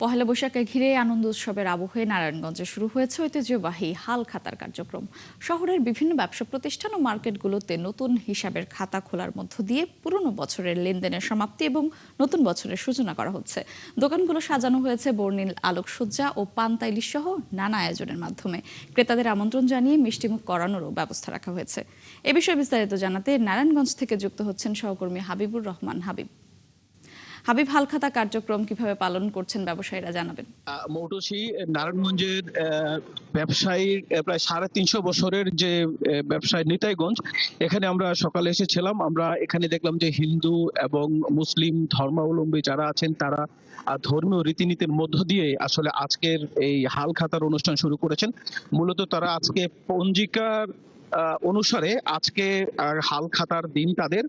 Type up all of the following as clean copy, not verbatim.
পহেলা বৈশাখকে ঘিরে আনন্দ উৎসবের আবহে নারায়ণগঞ্জে শুরু হয়েছে ঐতিহ্যবাহী হাল খাতার কার্যক্রম। শহরের বিভিন্ন ব্যবসা প্রতিষ্ঠান ও মার্কেটগুলোতে নতুন হিসাবের খাতা খোলার মধ্য দিয়ে পুরনো বছরের লেনদেনের সমাপ্তি এবং নতুন বছরের সূচনা করা হচ্ছে। দোকানগুলো সাজানো হয়েছে বর্ণিল আলোকসজ্জা ও পান্তা ইলিশ সহ নানা আয়োজনের মাধ্যমে। ক্রেতাদের আমন্ত্রণ জানিয়ে মিষ্টিমুখ করানোরও ব্যবস্থা রাখা হয়েছে। এ বিষয়ে বিস্তারিত জানাতে নারায়ণগঞ্জ থেকে যুক্ত হচ্ছেন সহকর্মী হাবিবুর রহমান। হাবিব, হালখাতা কার্যক্রম কিভাবে পালন করছেন ব্যবসায়ীরা জানাবেন। মৌটুসী নারায়ণগঞ্জের ব্যবসায়ী প্রায় 350 বছরের যে ব্যবসায়ী নিতাইগঞ্জ, এখানে আমরা সকালে এসেছিলাম। আমরা এখানে দেখলাম যে হিন্দু এবং মুসলিম ধর্মাবলম্বী যারা আছেন তারা ধর্মীয় রীতিনীতির মধ্য দিয়ে আসলে আজকের এই হাল খাতার অনুষ্ঠান শুরু করেছেন। মূলত তারা আজকে পঞ্জিকার অনুসারে আজকে হাল খাতার দিন তাদের।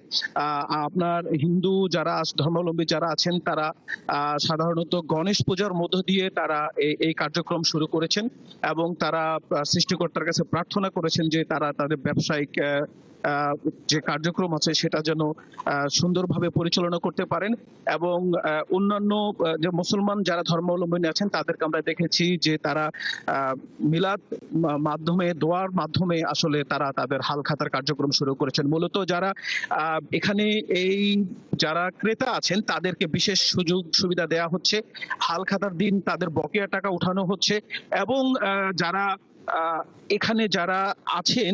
আপনার হিন্দু যারা ধর্মাবলম্বী যারা আছেন তারা সাধারণত গণেশ পূজার মধ্য দিয়ে তারা এই কার্যক্রম শুরু করেছেন এবং তারা সৃষ্টিকর্তার কাছে প্রার্থনা করেছেন যে তারা তাদের ব্যবসায়িক যে কার্যক্রম আছে সেটা যেন সুন্দরভাবে পরিচালনা করতে পারেন। এবং অন্যান্য যে মুসলমান যারা ধর্মাবলম্বী আছেন তাদেরকে আমরা দেখেছি যে তারা মিলাদ মাধ্যমে, দোয়ার মাধ্যমে আসলে তারা তাদের হাল খাতার কার্যক্রম শুরু করেছেন। মূলত যারা এখানে যারা ক্রেতা আছেন তাদেরকে বিশেষ সুযোগ সুবিধা দেওয়া হচ্ছে। হাল খাতার দিন তাদের বকেয়া টাকা উঠানো হচ্ছে এবং যারা এখানে যারা আছেন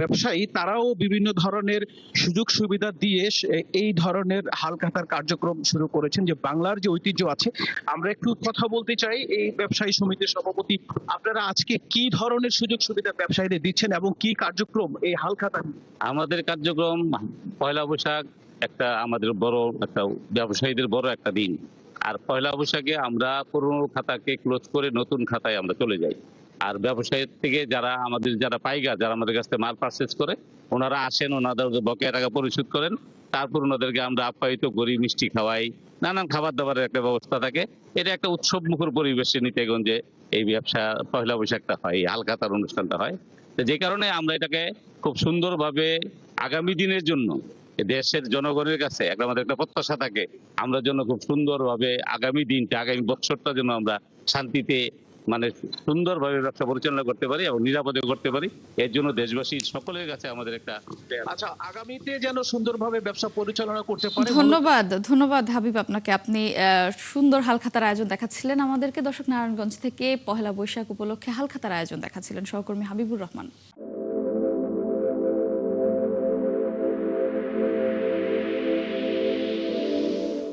ব্যবসায়ী তারাও বিভিন্ন ধরনের সুযোগ সুবিধা দিয়ে এই ধরনের হাল খাতার কার্যক্রম শুরু করেছেন। যে বাংলার যে ঐতিহ্য আছে, আমরা একটু কথা বলতে চাই এই ব্যবসায়ী সমিতির সভাপতি, আপনারা আজকে কি ধরনের সুযোগ সুবিধা ব্যবসায়ীদের দিচ্ছেন এবং কি কার্যক্রম এই হাল খাতা? আমাদের কার্যক্রম পয়লা বৈশাখ আমাদের বড় একটা ব্যবসায়ীদের বড় একটা দিন। আর পয়লা বৈশাখে আমরা পুরনো খাতাকে ক্লোজ করে নতুন খাতায় আমরা চলে যাই। আর ব্যবসায়ীর থেকে যারা পাইকার, যারা আমাদের কাছ থেকে মাল পারচেজ করে, ওনারা আসেন, ওনাদের বকেয়া টাকা পরিশোধ করেন। তারপর ওনাদেরকে আমরা আপ্যায়িত করি, মিষ্টি খাওয়াই, নানান খাবার দাবারের একটা ব্যবস্থা থাকে। এটা একটা উৎসব মুখর পরিবেশে নিতাইগঞ্জে এই ব্যবসা পয়লা বৈশাখটা হয়, এই হালখাতার অনুষ্ঠানটা হয়। যে কারণে আমরা এটাকে খুব সুন্দরভাবে আগামী দিনের জন্য দেশের জনগণের কাছে আমাদের একটা প্রত্যাশা থাকে, আমরা যেন খুব সুন্দরভাবে আগামী বছরটা যেন আমরা শান্তিতে সুন্দরভাবে ব্যবসা পরিচালনা করতে পারি এবং নিরাপদে করতে পারি। এর জন্য দেশবাসী সকলের কাছে আমাদের একটা আগামীতে যেন সুন্দরভাবে ব্যবসা পরিচালনা করতে পারে। ধন্যবাদ হাবিব আপনাকে। আপনি সুন্দর হালখাতার আয়োজন দেখাচ্ছিলেন আমাদেরকে। দর্শক, নারায়ণগঞ্জ থেকে পহেলা বৈশাখ উপলক্ষে হালখাতার আয়োজন দেখাচ্ছিলেন সহকর্মী হাবিবুর রহমান।